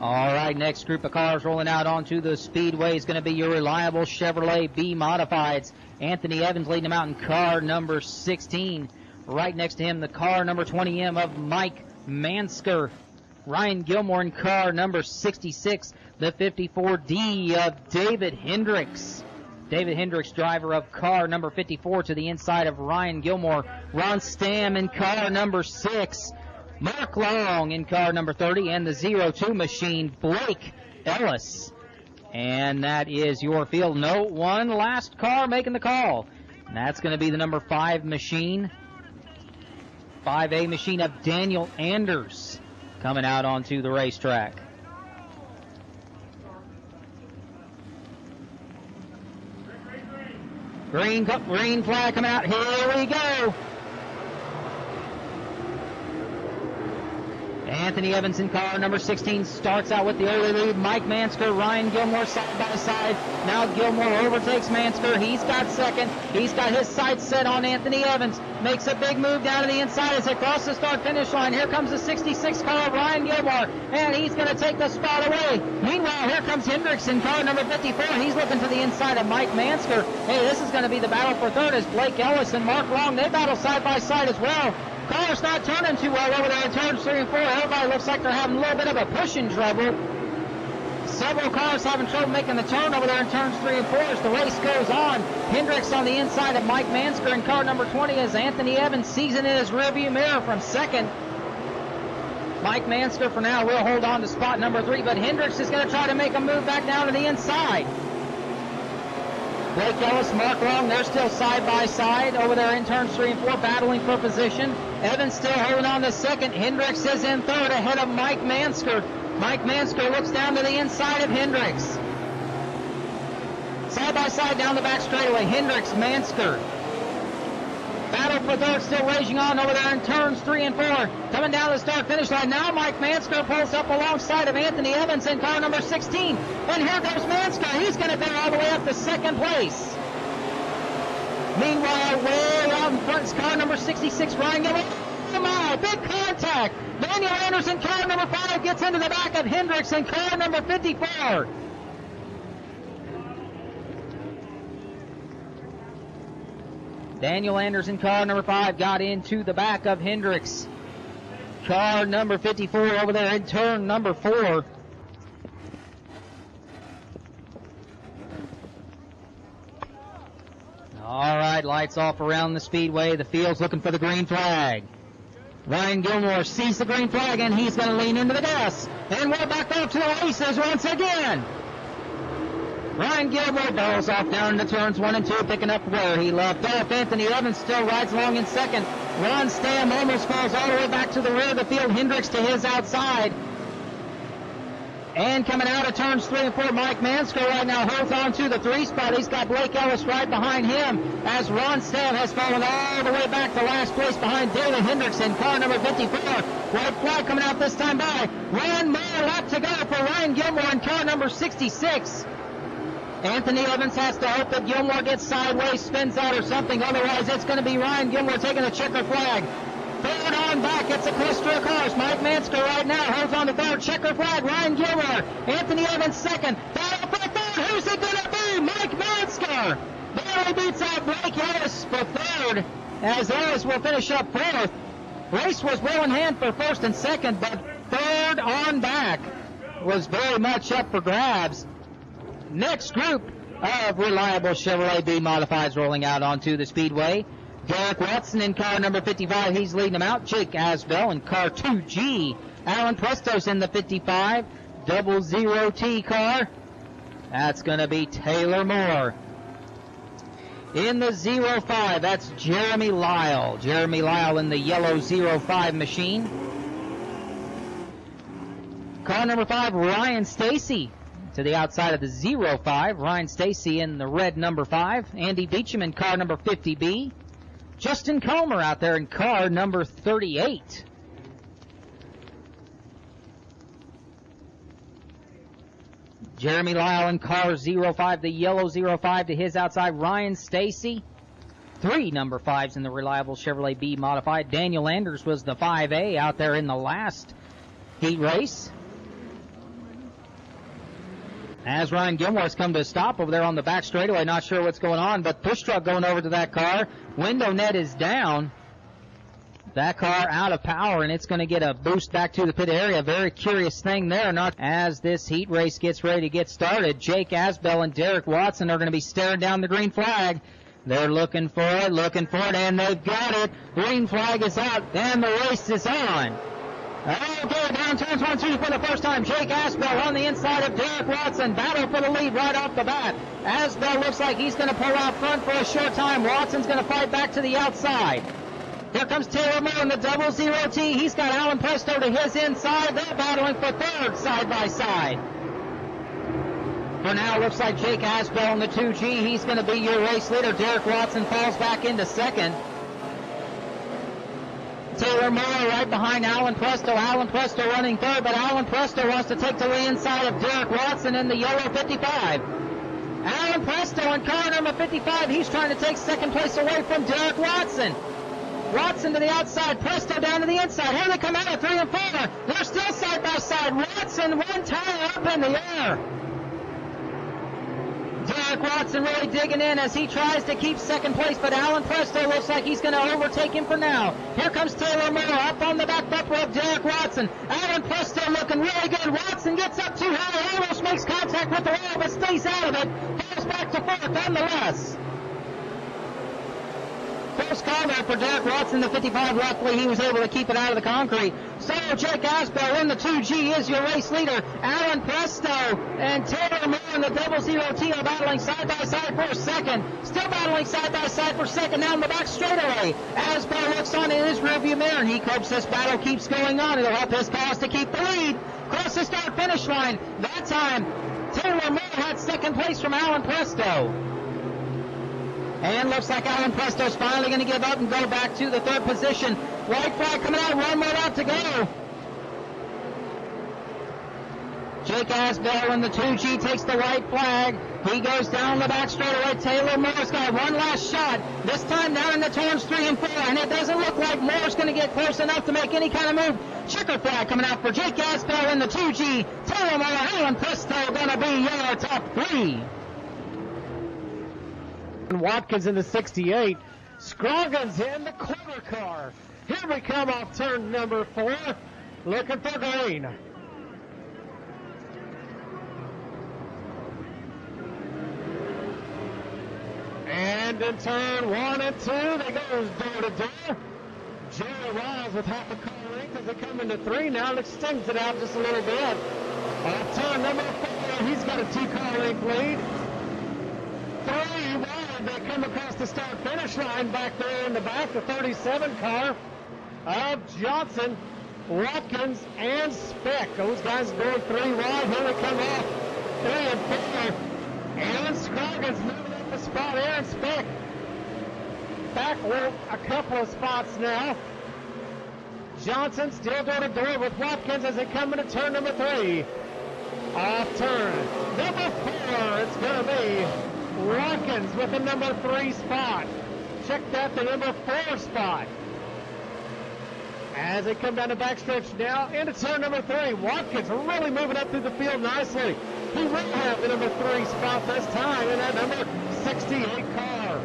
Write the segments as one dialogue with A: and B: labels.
A: All right, next group of cars rolling out onto the speedway is going to be your reliable Chevrolet B Modifieds. Anthony Evans leading them out in car number 16. Right next to him, the car number 20M of Mike Mansker. Ryan Gilmore in car number 66, the 54D of David Hendricks. David Hendricks, driver of car number 54, to the inside of Ryan Gilmore. Ron Stamm in car number 6. Mark Long in car number 30, and the 02 machine, Blake Ellis. And that is your field. No, one last car making the call. And that's going to be the number 5 machine. 5A machine of Daniel Anders coming out onto the racetrack. Green flag coming out. Here we go. Anthony Evans in car number 16 starts out with the early lead. Mike Mansker, Ryan Gilmore side by side. Now Gilmore overtakes Mansker. He's got second. He's got his sights set on Anthony Evans. Makes a big move down to the inside as they cross the start-finish line. Here comes the 66 car of Ryan Gilmore, and he's going to take the spot away. Meanwhile, here comes Hendricks in car number 54. He's looking to the inside of Mike Mansker. Hey, this is going to be the battle for third as Blake Ellis and Mark Long, they battle side by side as well. Cars not turning too well over there in turns 3 and 4. Everybody looks like they're having a little bit of a pushing trouble. Several cars having trouble making the turn over there in turns 3 and 4 as the race goes on. Hendricks on the inside of Mike Mansker in car number 20 as Anthony Evans sees in his rearview mirror from second. Mike Mansker for now will hold on to spot number 3, but Hendricks is going to try to make a move back down to the inside. Blake Ellis, Mark Long, they're still side by side over there in turns 3 and 4, battling for position. Evans still holding on to second. Hendricks is in third ahead of Mike Mansker. Mike Mansker looks down to the inside of Hendricks. Side by side down the back straightaway, Hendricks, Mansker. Battle for third still raging on over there in turns 3 and 4. Coming down the start-finish line. Now Mike Mansker pulls up alongside of Anthony Evans in car number 16. And here goes Mansker. He's going to go all the way up to second place. Meanwhile, way out in front is car number 66, Ryan Gilmore. Oh my, big contact. Daniel Anderson, car number 5, gets into the back of Hendricks in car number 54. Daniel Anderson, car number 5, got into the back of Hendricks. Car number 54 over there in turn number 4. All right, lights off around the speedway. The field's looking for the green flag. Ryan Gilmore sees the green flag, and he's going to lean into the gas. And we're back off to the races once again. Ryan Gilmore barrels off down into turns 1 and 2, picking up where he left off. Anthony Evans still rides along in second. Ron Stamm almost falls all the way back to the rear of the field. Hendricks to his outside. And coming out of turns 3 and 4, Mike Mansker right now holds on to the 3 spot. He's got Blake Ellis right behind him as Ron Stamm has fallen all the way back to last place behind David Hendricks in car number 54. White flag coming out this time by. 1 more lap to go for Ryan Gilmore in car number 66. Anthony Evans has to hope that Gilmore gets sideways, spins out or something. Otherwise, it's going to be Ryan Gilmore taking the checker flag. Third on back, it's a cluster of cars. Mike Mansker right now holds on to third. Checker flag, Ryan Gilmore. Anthony Evans second. Battle for third. Who's it going to be? Mike Mansker. Barely beats out Blake Ellis for third, as Ellis will finish up fourth. Race was well in hand for first and second, but third on back was very much up for grabs. Next group of reliable Chevrolet B Modifieds rolling out onto the speedway. Derek Watson in car number 55, he's leading them out. Jake Asbell in car 2G. Alan Prestos in the 55, 00T car. That's going to be Taylor Moore. In the 05, that's Jeremy Lyle. Jeremy Lyle in the yellow 05 machine. Car number 5, Ryan Stacy. To the outside of the 05, Ryan Stacy in the red number 5. Andy Beecham in car number 50B. Justin Comer out there in car number 38. Jeremy Lyle in car 05, the yellow 05 to his outside. Ryan Stacy. 3 number 5s in the reliable Chevrolet B Modified. Daniel Anders was the 5A out there in the last heat race. As Ryan Gilmore's come to a stop over there on the back straightaway, not sure what's going on, but push truck going over to that car. Window net is down. That car out of power, and it's going to get a boost back to the pit area. Very curious thing there. Not as this heat race gets ready to get started. Jake Asbell and Derek Watson are going to be staring down the green flag. They're looking for it, and they've got it. Green flag is out, and the race is on. Okay, down turns 1-2 for the first time. Jake Asbell on the inside of Derek Watson. Battle for the lead right off the bat. Asbell looks like he's going to pull out front for a short time. Watson's going to fight back to the outside. Here comes Taylor Moore in the 00T. He's got Alan Presto to his inside. They're battling for third side by side. For now, looks like Jake Asbell in the 2G. He's going to be your race leader. Derek Watson falls back into second. Taylor Moore right behind Alan Presto. Alan Presto running third, but Alan Presto wants to take to the inside of Derek Watson in the yellow 55. Alan Presto in car number 55. He's trying to take second place away from Derek Watson. Watson to the outside, Presto down to the inside. Here they come out of 3 and 4. They're still side by side. Watson one tire up in the air. Derek Watson really digging in as he tries to keep second place, but Alan Presto looks like he's going to overtake him for now. Here comes Taylor Moore up on the back bumper of Derek Watson. Alan Presto looking really good. Watson gets up too high, almost makes contact with the wall, but stays out of it. Falls back to fourth nonetheless. Close call there for Derek Watson, the 55. Luckily, he was able to keep it out of the concrete. So Jake Asbell in the 2G is your race leader. Alan Presto and Taylor Moore in the 00T are battling side by side for second. Still battling side by side for second now in the back straightaway. Asbell looks on in his rearview mirror, and he hopes this battle keeps going on. It'll help his cause to keep the lead. Cross the start-finish line. That time, Taylor Moore had second place from Alan Presto. And looks like Alan Presto's finally going to give up and go back to the third position. White flag coming out, 1 more out to go. Jake Asbell in the 2G takes the white flag. He goes down the back straightaway. Taylor Moore's got one last shot. This time they're in the turns 3 and 4, and it doesn't look like Moore's going to get close enough to make any kind of move. Checker flag coming out for Jake Asbell in the 2G. Taylor Moore, Alan Presto going to be your top 3.
B: Watkins in the 68. Scroggins in the corner car. Here we come off turn number 4. Looking for green. And in turn 1 and 2, they go door to door. Jerry Wiles with half a car length as they come into 3 now. It extends it out just a little bit. Off turn number 4, he's got a 2-car length lead. 3 wide, they come across the start-finish line back there in the back, the 37 car of Johnson, Watkins, and Speck. Those guys going 3 wide. Here they come off 3 and 4. Alan Scroggins moving up a spot. Aaron Speck backward a couple of spots now. Johnson still door to door with Watkins as they come into turn number 3. Off turn number 4, it's going to be Watkins with the number 3 spot. Check that, the number 4 spot. As they come down the backstretch now into turn number 3. Watkins really moving up through the field nicely. He will have the number 3 spot this time in that number 68 car.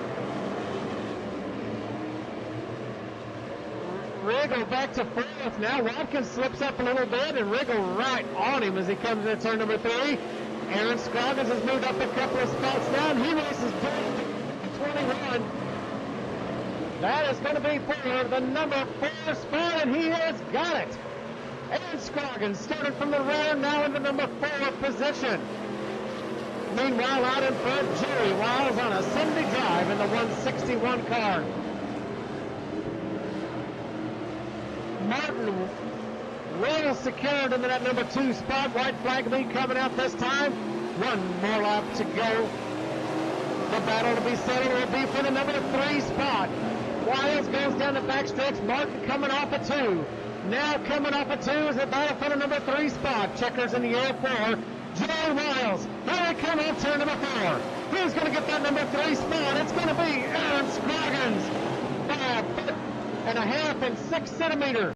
B: Riggle back to 4th. Now Watkins slips up a little bit and Riggle right on him as he comes into turn number 3. Aaron Scroggins has moved up a couple of spots down. He races down to 21. That is going to be for the number 4 spot, and he has got it. Aaron Scroggins started from the rear, now in the number 4 position. Meanwhile, out in front, Jerry Wiles on a Sunday drive in the 161 car. Martin well secured into that number 2 spot. White flag lead coming out this time. 1 more lap to go. The battle to be settled will be for the number 3 spot. Wiles goes down the backstretch. Martin coming off a 2. Now coming off a 2 is the battle for the number 3 spot. Checkers in the air for Jerry Wiles. Here they come off turn number 4. Who's going to get that number 3 spot? It's going to be Aaron Scroggins by 1.5 feet and 6 centimeters.